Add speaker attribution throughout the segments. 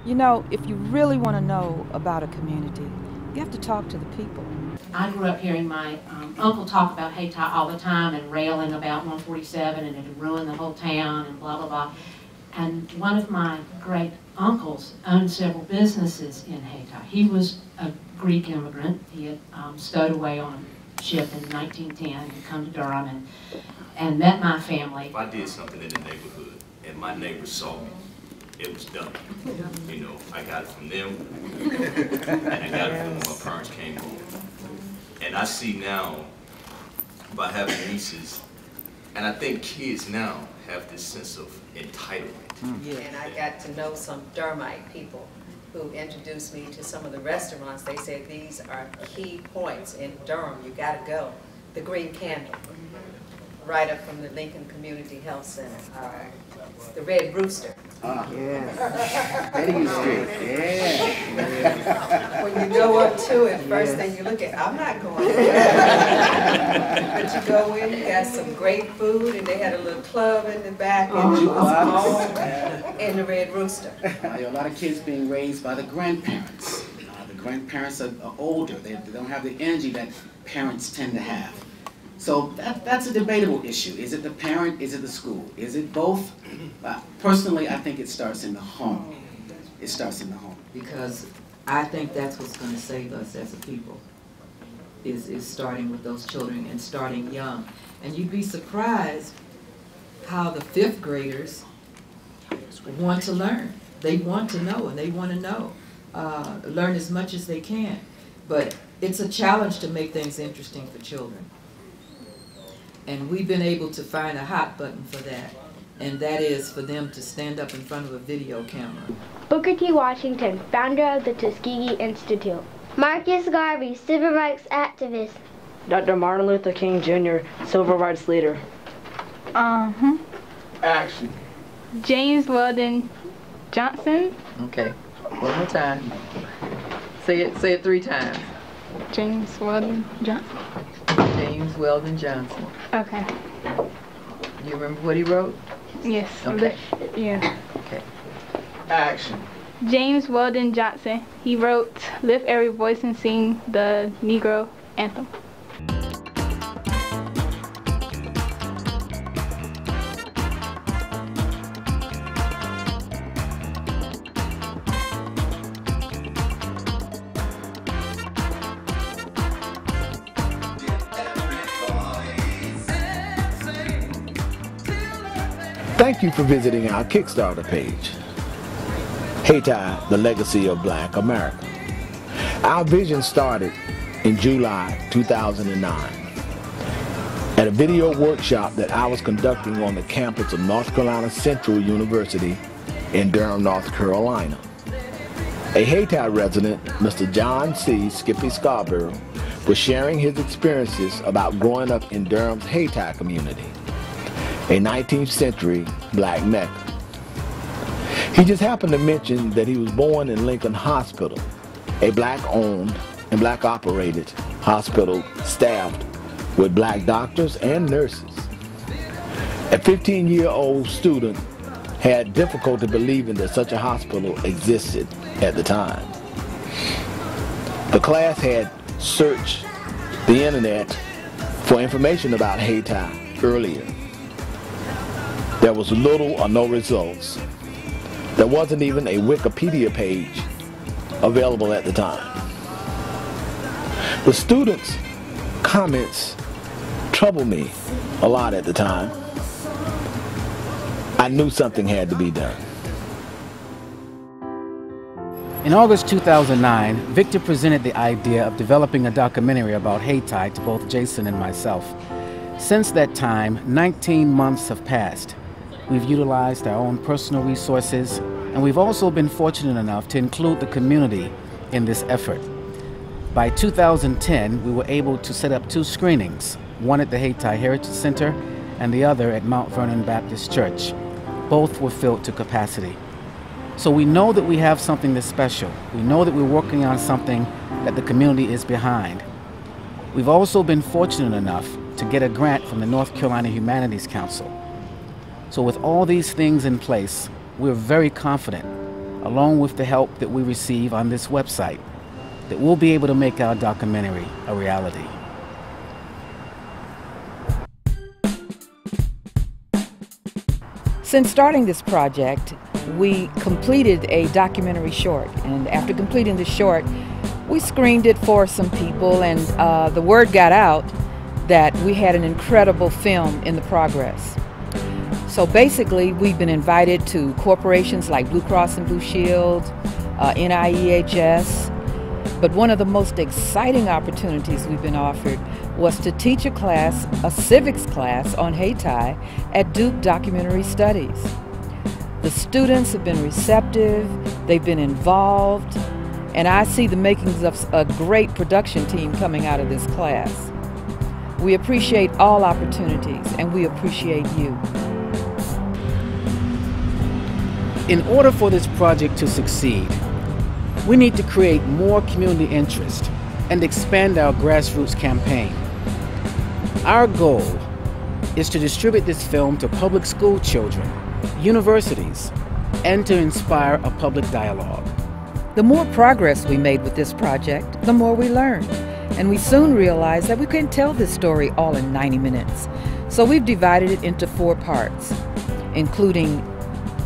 Speaker 1: You know, if you really want to know about a community, you have to talk to the people.
Speaker 2: I grew up hearing my uncle talk about Hayti all the time and railing about 147 and it had ruined the whole town and blah, blah, blah. And one of my great uncles owned several businesses in Hayti. He was a Greek immigrant. He had stowed away on a ship in 1910 and come to Durham and met my family.
Speaker 3: If I did something in the neighborhood and my neighbors saw me, it was done. You know, I got it from them, and I got it from when my parents came home. And I see now, by having nieces, and I think kids now have this sense of entitlement.
Speaker 4: And I got to know some Durhamite people who introduced me to some of the restaurants. They said these are key points in Durham. You gotta go. The Green Candle, right up from the Lincoln Community Health Center. The Red Rooster.
Speaker 5: Yeah. Betty Street. Yeah.
Speaker 4: When you go up to it, first thing you look at, I'm not going there. But you go in, you got some great food, and they had a little club in the back, and it was all in the Red Rooster.
Speaker 5: A lot of kids being raised by the grandparents. The grandparents are older. They don't have the energy that parents tend to have. So that's a debatable issue. Is it the parent? Is it the school? Is it both? Personally, I think it starts in the home. It starts in the home.
Speaker 6: Because I think that's what's going to save us as a people, is starting with those children and starting young. And you'd be surprised how the 5th graders want to learn. They want to know, and they want to know. Learn as much as they can. But it's a challenge to make things interesting for children. And we've been able to find a hot button for that, and that is for them to stand up in front of a video camera.
Speaker 7: Booker T. Washington, founder of the Tuskegee Institute. Marcus Garvey, civil rights activist.
Speaker 8: Dr. Martin Luther King Jr., civil rights leader.
Speaker 5: Action.
Speaker 9: James Weldon Johnson.
Speaker 6: Okay, one more time. Say it 3 times.
Speaker 9: James Weldon Johnson.
Speaker 6: James Weldon Johnson.
Speaker 9: Okay.
Speaker 6: You remember what he wrote?
Speaker 9: Yes.
Speaker 6: Okay.
Speaker 9: Yeah.
Speaker 6: Okay.
Speaker 5: Action.
Speaker 9: James Weldon Johnson. He wrote "Lift Every Voice and Sing the Negro Anthem."
Speaker 10: Thank you for visiting our Kickstarter page, Hayti, the Legacy of Black America. Our vision started in July 2009 at a video workshop that I was conducting on the campus of North Carolina Central University in Durham, North Carolina. A Hayti resident, Mr. John C. Skippy Scarborough, was sharing his experiences about growing up in Durham's Hayti community, a 19th century black Mecca. He just happened to mention that he was born in Lincoln Hospital, a black-owned and black-operated hospital staffed with black doctors and nurses. A 15-year-old student had difficulty believing that such a hospital existed at the time. The class had searched the internet for information about Hayti earlier. There was little or no results. There wasn't even a Wikipedia page available at the time. The students' comments troubled me a lot at the time. I knew something had to be done.
Speaker 11: In August 2009, Victor presented the idea of developing a documentary about Hayti to both Jason and myself. Since that time, 19 months have passed. We've utilized our own personal resources, and we've also been fortunate enough to include the community in this effort. By 2010, we were able to set up 2 screenings, one at the Hayti Heritage Center and the other at Mount Vernon Baptist Church. Both were filled to capacity. So we know that we have something that's special. We know that we're working on something that the community is behind. We've also been fortunate enough to get a grant from the North Carolina Humanities Council. So with all these things in place, we're very confident along with the help that we receive on this website, that we'll be able to make our documentary a reality.
Speaker 1: Since starting this project, we completed a documentary short, and after completing the short, we screened it for some people, and the word got out that we had an incredible film in the progress. So basically, we've been invited to corporations like Blue Cross and Blue Shield, NIEHS, but one of the most exciting opportunities we've been offered was to teach a class, a civics class on Hayti at Duke Documentary Studies. The students have been receptive, they've been involved, and I see the makings of a great production team coming out of this class. We appreciate all opportunities, and we appreciate you.
Speaker 11: In order for this project to succeed, we need to create more community interest and expand our grassroots campaign. Our goal is to distribute this film to public school children, universities, and to inspire a public dialogue.
Speaker 1: The more progress we made with this project, the more we learned. And we soon realized that we couldn't tell this story all in 90 minutes. So we've divided it into 4 parts, including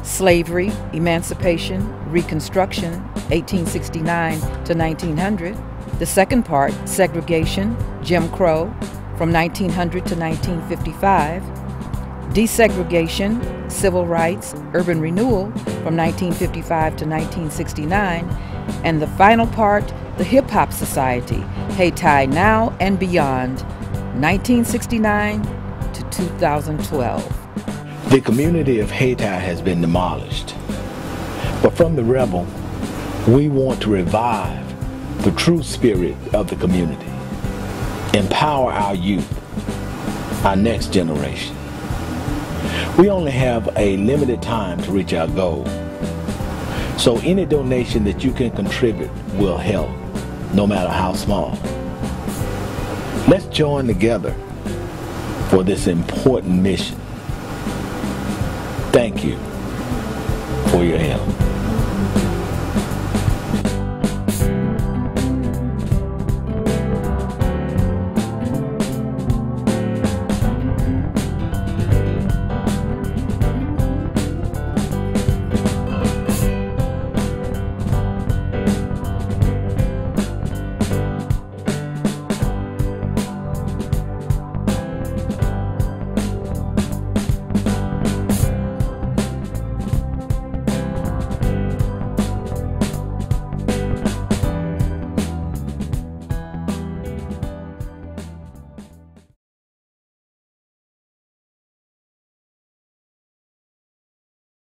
Speaker 1: slavery, emancipation, Reconstruction, 1869 to 1900. The second part, segregation, Jim Crow, from 1900 to 1955. Desegregation, civil rights, urban renewal, from 1955 to 1969. And the final part, the Hip-Hop Society, Hayti Now and Beyond, 1969 to 2012.
Speaker 10: The community of Hayti has been demolished. But from the rebel, we want to revive the true spirit of the community, empower our youth, our next generation. We only have a limited time to reach our goal. So any donation that you can contribute will help, no matter how small. Let's join together for this important mission. Thank you for your help.